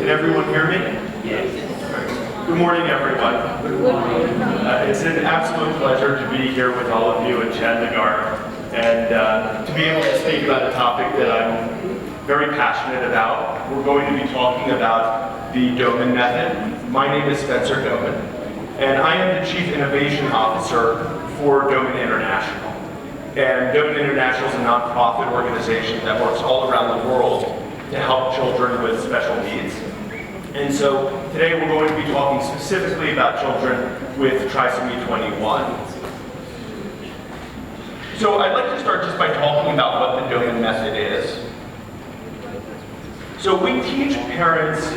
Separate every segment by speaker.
Speaker 1: Can everyone hear me? Yes. Good morning, everyone. Good morning. It's an absolute pleasure to be here with all of you in Chandigarh and to be able to speak about a topic that I'm very passionate about. We're going to be talking about the Doman method. My name is Spencer Doman, and I am the Chief Innovation Officer for Doman International. And Doman International is a nonprofit organization that works all around the world to help children with special needs. And so today we're going to be talking specifically about children with trisomy 21. So I'd like to start just by talking about what the Doman method is. So we teach parents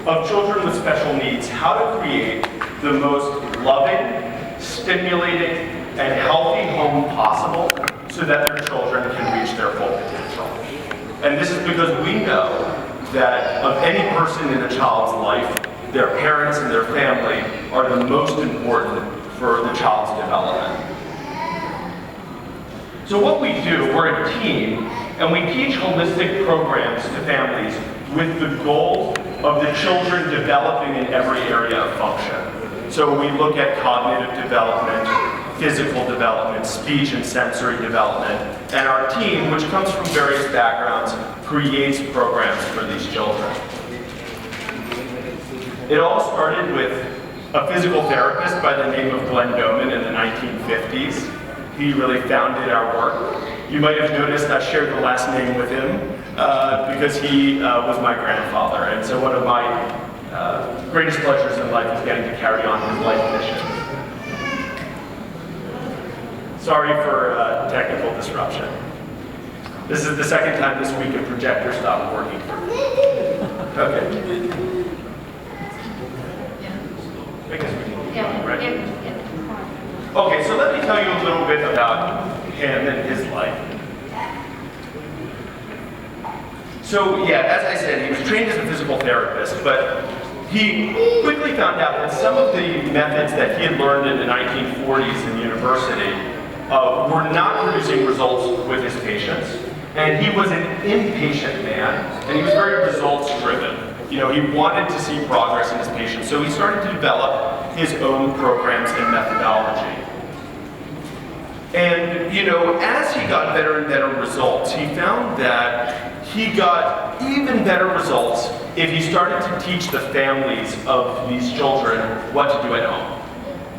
Speaker 1: of children with special needs how to create the most loving, stimulating, and healthy home possible so that their children can reach their full potential. And this is because we know that of any person in a child's life, their parents and their family are the most important for the child's development. So what we do, we're a team, and we teach holistic programs to families with the goal of the children developing in every area of function. So we look at cognitive development, physical development, speech and sensory development, and our team, which comes from various backgrounds, creates programs for these children. It all started with a physical therapist by the name of Doman in the 1950s. He really founded our work. You might have noticed I shared the last name with him because he was my grandfather, and so one of my greatest pleasures in life is getting to carry on his life mission. Sorry for technical disruption. This is the second time this week a projector stopped working for me. Okay. I guess we can keep on, right? Okay, so let me tell you a little bit about him and his life. So yeah, as I said, he was trained as a physical therapist, but he quickly found out that some of the methods that he had learned in the 1940s in university were not producing results with his patients. And he was an impatient man, and he was very results driven. You know, he wanted to see progress in his patients, so he started to develop his own programs and methodology. And, you know, as he got better and better results, he found that he got even better results if he started to teach the families of these children what to do at home.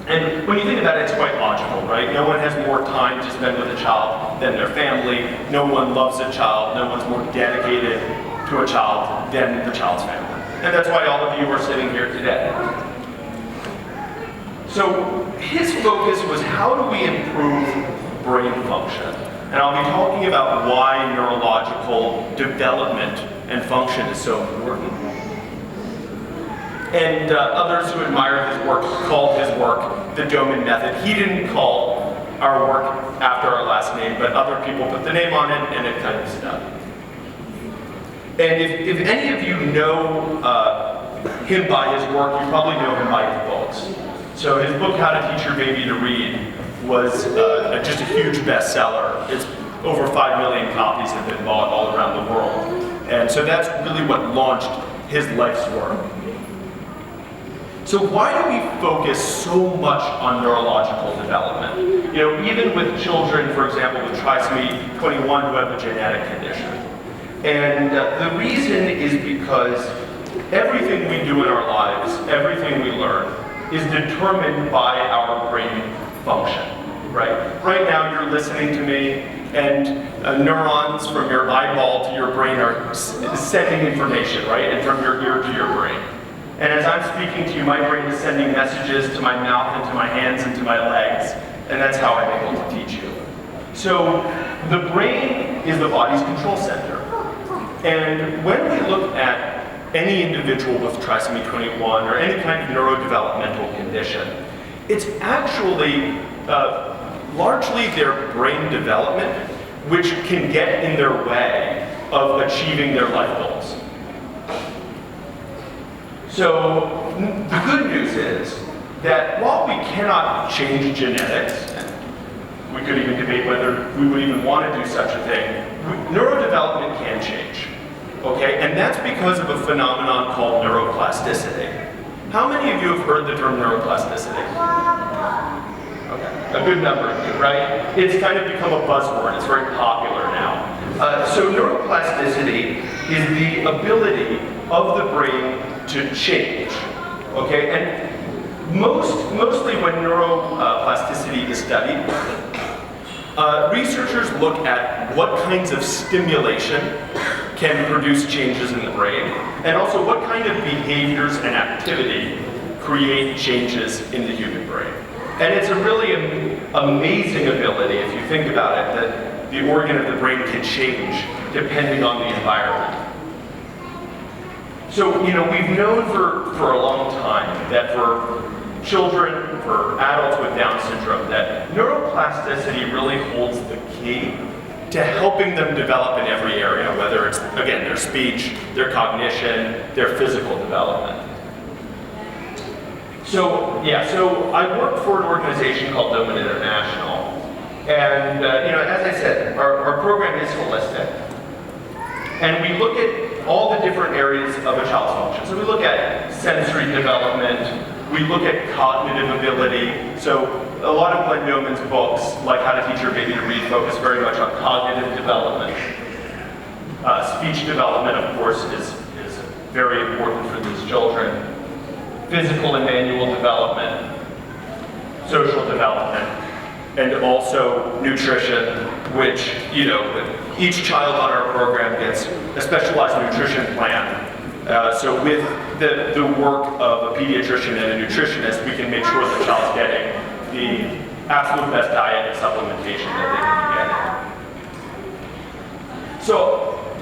Speaker 1: And when you think about it, it's quite logical, right? No one has more time to spend with a child than their family. No one loves a child. No one's more dedicated to a child than the child's family. And that's why all of you are sitting here today. So his focus was how do we improve brain function? And I'll be talking about why neurological development and function is so important. And others who admire his work called his work the Doman method. He didn't call our work after our last name, but other people put the name on it, and it kind of stuck. And if any of you know him by his work, you probably know him by his books. So his book, How to Teach Your Baby to Read, was just a huge bestseller. It's over 5 million copies have been bought all around the world. And so that's really what launched his life's work. So why do we focus so much on neurological development? You know, even with children, for example, with trisomy 21 who have a genetic condition. And the reason is because everything we do in our lives, everything we learn, is determined by our brain function, right? Right now you're listening to me, and neurons from your eyeball to your brain are sending information, right? And from your ear to your brain. And as I'm speaking to you, my brain is sending messages to my mouth and to my hands and to my legs, and that's how I'm able to teach you. So the brain is the body's control center. And when we look at any individual with trisomy 21 or any kind of neurodevelopmental condition, it's actually largely their brain development which can get in their way of achieving their life goals. So the good news is that while we cannot change genetics, and we could even debate whether we would even want to do such a thing, neurodevelopment can change. Okay, and that's because because of a phenomenon called neuroplasticity. How many of you have heard the term neuroplasticity? Okay, a good number of you, right? It's kind of become a buzzword. It's very popular now. So neuroplasticity is the ability of the brain to change, okay? And mostly when neuroplasticity is studied, researchers look at what kinds of stimulation can produce changes in the brain, and also what kind of behaviors and activity create changes in the human brain. And it's a really amazing ability, if you think about it, that the organ of the brain can change depending on the environment. So, you know, we've known for a long time that for children, for adults with Down syndrome, that neuroplasticity really holds the key to helping them develop in every area, whether it's, again, their speech, their cognition, their physical development. So, yeah, so I work for an organization called Doman International. And, you know, as I said, our program is holistic. And we look at all the different areas of a child's function. So we look at sensory development, we look at cognitive ability. So a lot of Glenn Doman's books, like How to Teach Your Baby to Read, focus very much on cognitive development. Speech development, of course, is very important for these children. Physical and manual development, social development, and also nutrition, which, you know, each child on our program gets a specialized nutrition plan. So with the work of a pediatrician and a nutritionist, we can make sure the child's getting the absolute best diet and supplementation that they can be getting. So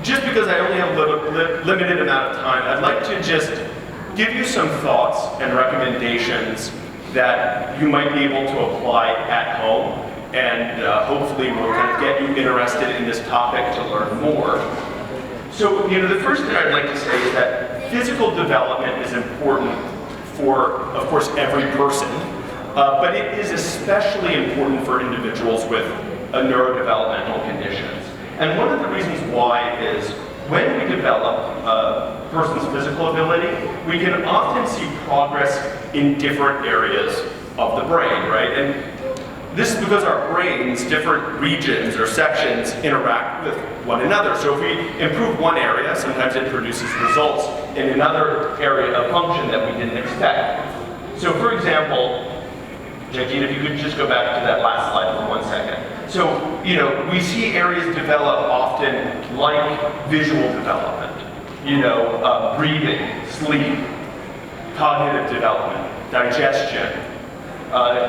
Speaker 1: just because I only have a limited amount of time, I'd like to just give you some thoughts and recommendations that you might be able to apply at home, and hopefully will kind of get you interested in this topic to learn more. So, you know, the first thing I'd like to say is that physical development is important for, of course, every person, but it is especially important for individuals with neurodevelopmental conditions. And one of the reasons why is when we develop a person's physical ability, we can often see progress in different areas of the brain, right? And this is because our brains, different regions or sections, interact with one another. So if we improve one area, sometimes it produces results in another area of function that we didn't expect. So for example, Jackie, if you could just go back to that last slide for 1 second. So, you know, we see areas develop often like visual development, you know, breathing, sleep, cognitive development, digestion,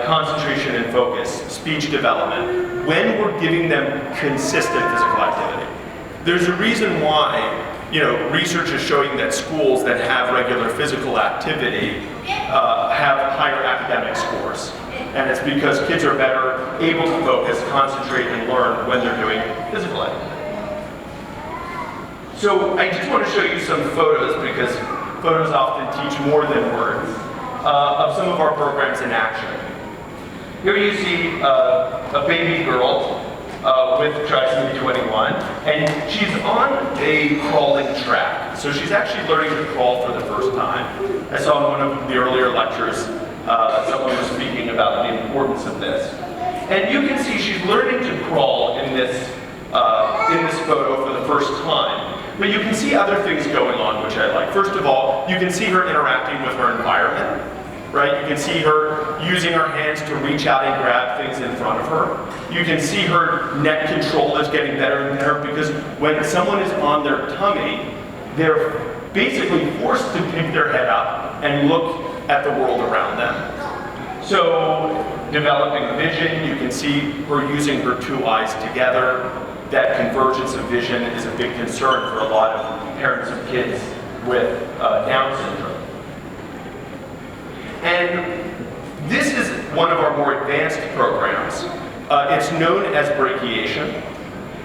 Speaker 1: concentration and focus, speech development, when we're giving them consistent physical activity. There's a reason why, you know, research is showing that schools that have regular physical activity have higher academic scores. And it's because kids are better able to focus, concentrate, and learn when they're doing physical activity. So I just want to show you some photos, because photos often teach more than words, of some of our programs in action. Here you see a baby girl with trisomy 21, and she's on a crawling track. So she's actually learning to crawl for the first time. I saw in one of the earlier lectures, someone was speaking about the importance of this. And you can see she's learning to crawl in this photo for the first time. But you can see other things going on, which I like. First of all, you can see her interacting with her environment, right? You can see her using her hands to reach out and grab things in front of her. You can see her neck control is getting better and better, because when someone is on their tummy, they're basically forced to pick their head up and look at the world around them. So, developing vision, you can see her using her two eyes together. That convergence of vision is a big concern for a lot of parents of kids with Down syndrome. And this is one of our more advanced programs. It's known as Brachiation.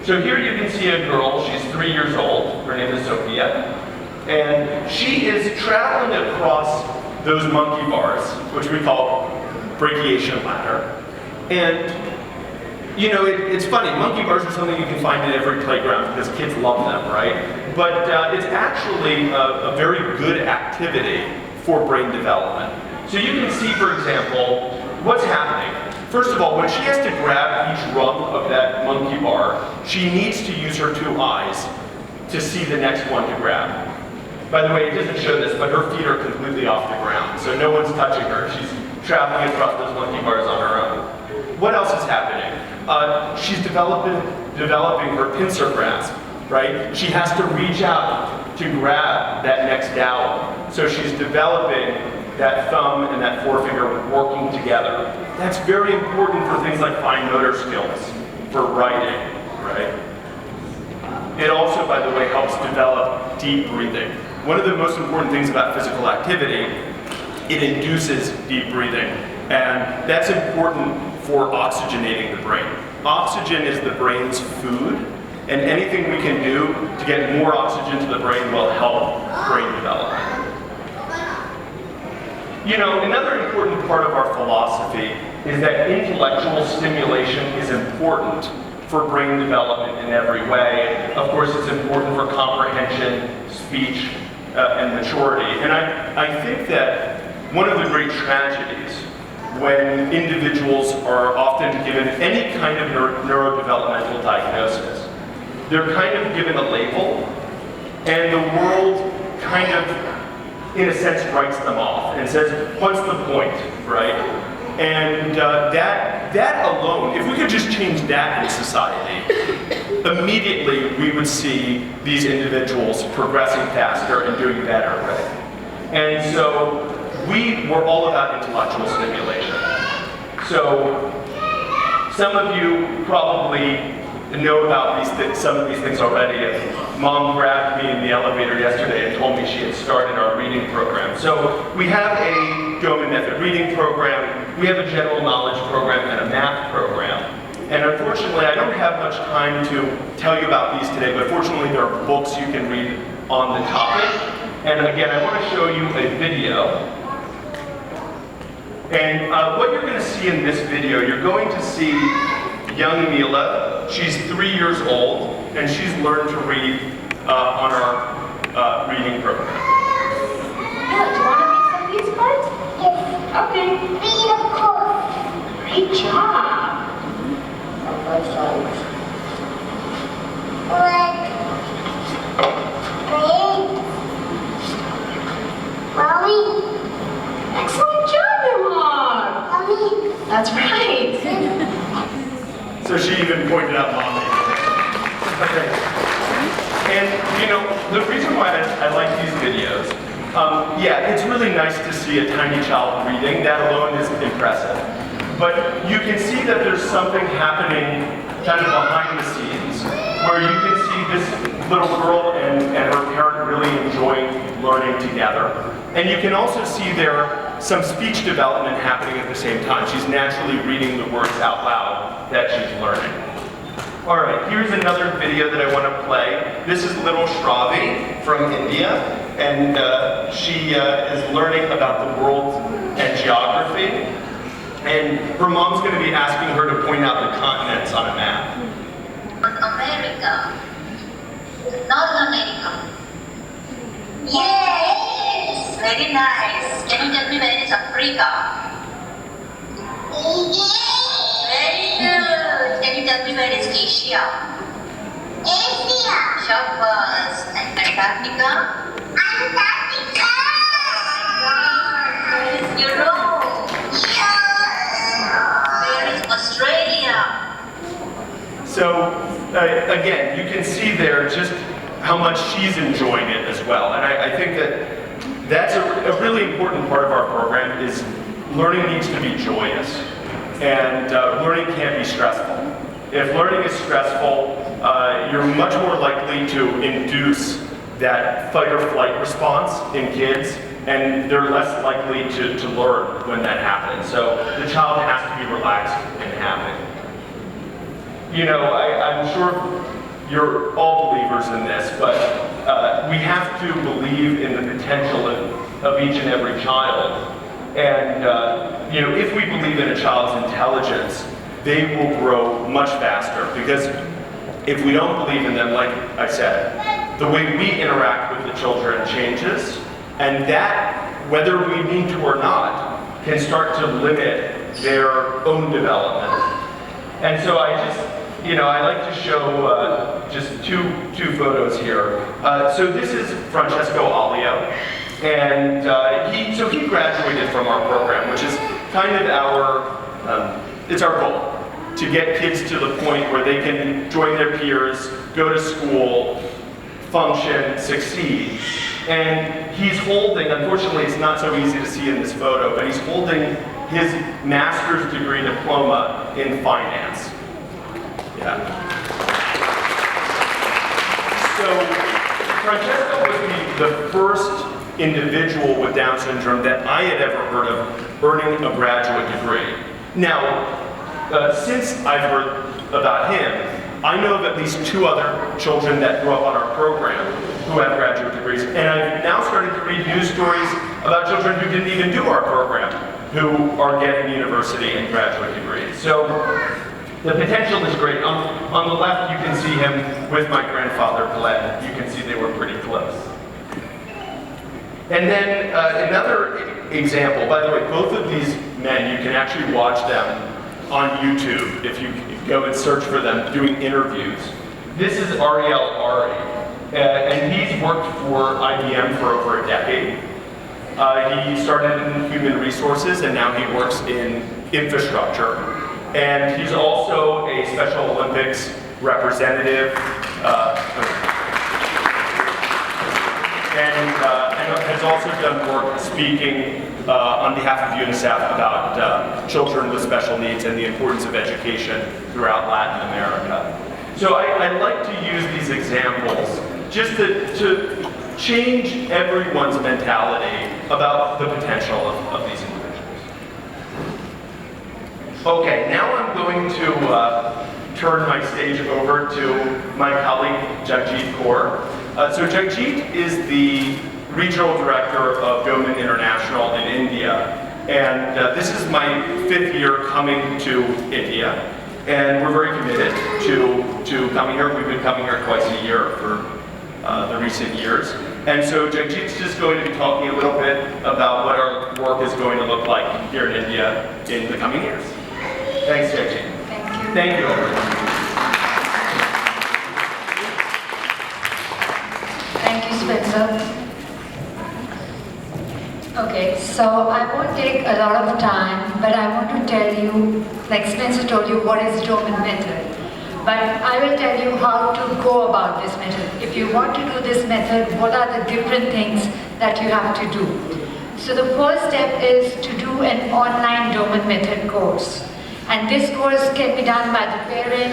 Speaker 1: So here you can see a girl, she's 3 years old, her name is Sophia, and she is traveling across those monkey bars, which we call brachiation ladder. And you know, it's funny, monkey bars are something you can find in every playground because kids love them, right? But it's actually a very good activity for brain development. So you can see, for example, what's happening. First of all, when she has to grab each rung of that monkey bar, she needs to use her two eyes to see the next one to grab. By the way, it doesn't show this, but her feet are completely off the ground, so no one's touching her. She's traveling across those monkey bars on her own. What else is happening? She's developing her pincer grasp, right? She has to reach out to grab that next dowel. So she's developing that thumb and that forefinger working together. That's very important for things like fine motor skills, for writing, right? It also, by the way, helps develop deep breathing. One of the most important things about physical activity, it induces deep breathing. And that's important for oxygenating the brain. Oxygen is the brain's food, and anything we can do to get more oxygen to the brain will help brain development. You know, another important part of our philosophy is that intellectual stimulation is important for brain development in every way. Of course, it's important for comprehension, speech, and maturity. And I think that one of the great tragedies when individuals are often given any kind of neurodevelopmental diagnosis, they're kind of given a label, and the world kind of, in a sense, writes them off and says, what's the point, right? And that alone, if we could just change that in society, immediately we would see these individuals progressing faster and doing better, right? And so we're all about intellectual stimulation. So some of you probably know about some of these things already. Mom grabbed me in the elevator yesterday and told me she had started our reading program. So we have a Doman method reading program, we have a general knowledge program, and a math program. And unfortunately, I don't have much time to tell you about these today, but fortunately there are books you can read on the topic. And again, I want to show you a video. And what you're going to see in this video, you're going to see young Mila. She's 3 years old, and she's learned to read on our reading program.
Speaker 2: Mila, do you want to read some of these cards?
Speaker 3: Yes.
Speaker 2: Okay.
Speaker 3: Read, of course.
Speaker 2: Great job.
Speaker 3: What? Mommy.
Speaker 2: Excellent job, Mom.
Speaker 3: Mommy.
Speaker 2: That's right.
Speaker 1: So she even pointed out mommy. Okay. And you know, the reason why I like these videos, yeah, it's really nice to see a tiny child reading. That alone is impressive. But you can see that there's something happening kind of behind the scenes, where you can see this little girl and her parent really enjoying learning together. And you can also see there some speech development happening at the same time. She's naturally reading the words out loud that she's learning. All right, here's another video that I want to play. This is little Shravi from India, and she is learning about the world and geography. And her mom's going to be asking her to point out the continents on a map.
Speaker 4: America, North America.
Speaker 3: Yes.
Speaker 4: Very nice. Can you tell me where is Africa?
Speaker 3: Yes.
Speaker 4: Very good. Can you tell me where is Asia?
Speaker 3: Asia.
Speaker 4: Shabbos. And Antarctica?
Speaker 3: Antarctica.
Speaker 4: Where is Europe? Where is Australia?
Speaker 1: So, again, you can see there just how much she's enjoying it as well. And I think that that's a really important part of our program is learning needs to be joyous. And learning can't be stressful. If learning is stressful, you're much more likely to induce that fight or flight response in kids, and they're less likely to learn when that happens. So the child has to be relaxed and happy. You know, I'm sure you're all believers in this, but we have to believe in the potential of each and every child. And you know, if we believe in a child's intelligence, they will grow much faster. Because if we don't believe in them, like I said, the way we interact with the children changes, and that, whether we mean to or not, can start to limit their own development. And so I like to show just two photos here. So this is Francesco Alio, and he graduated from our program, which is kind of it's our goal, to get kids to the point where they can join their peers, go to school, function, succeed. And he's holding, unfortunately it's not so easy to see in this photo, but he's holding his master's degree diploma in finance. Yeah. So Francesco was the first individual with Down syndrome that I had ever heard of earning a graduate degree. Now, since I've heard about him, I know of at least 2 other children that grew up on our program who have graduate degrees, and I've now started to read news stories about children who didn't even do our program, who are getting university and graduate degrees. So the potential is great. On the left, you can see him with my grandfather, Glenn. You can see they were pretty close. And then another example, by the way, both of these men, you can actually watch them on YouTube if you go and search for them doing interviews. This is Ariel Ari, and he's worked for IBM for over a decade. He started in human resources, and now he works in infrastructure. And he's also a Special Olympics representative, and has also done work speaking on behalf of UNICEF about children with special needs and the importance of education throughout Latin America. So I like to use these examples just to change everyone's mentality about the potential of these individuals. Okay, now I'm going to turn my stage over to my colleague Jagjit Kaur. So Jagjit is the Regional Director of Doman International in India, and this is my 5th year coming to India, and we're very committed to coming here. We've been coming here twice a year for the recent years, and so Jagjit's just going to be talking a little bit about what our work is going to look like here in India in the coming years. Thanks, Jagjit.
Speaker 2: Thank you.
Speaker 1: Thank you.
Speaker 2: Thank you, Spencer. Okay, so I won't take a lot of time, but I want to tell you, like Spencer told you, what is Doman method. But I will tell you how to go about this method. If you want to do this method, what are the different things that you have to do? So the first step is to do an online Doman method course. And this course can be done by the parent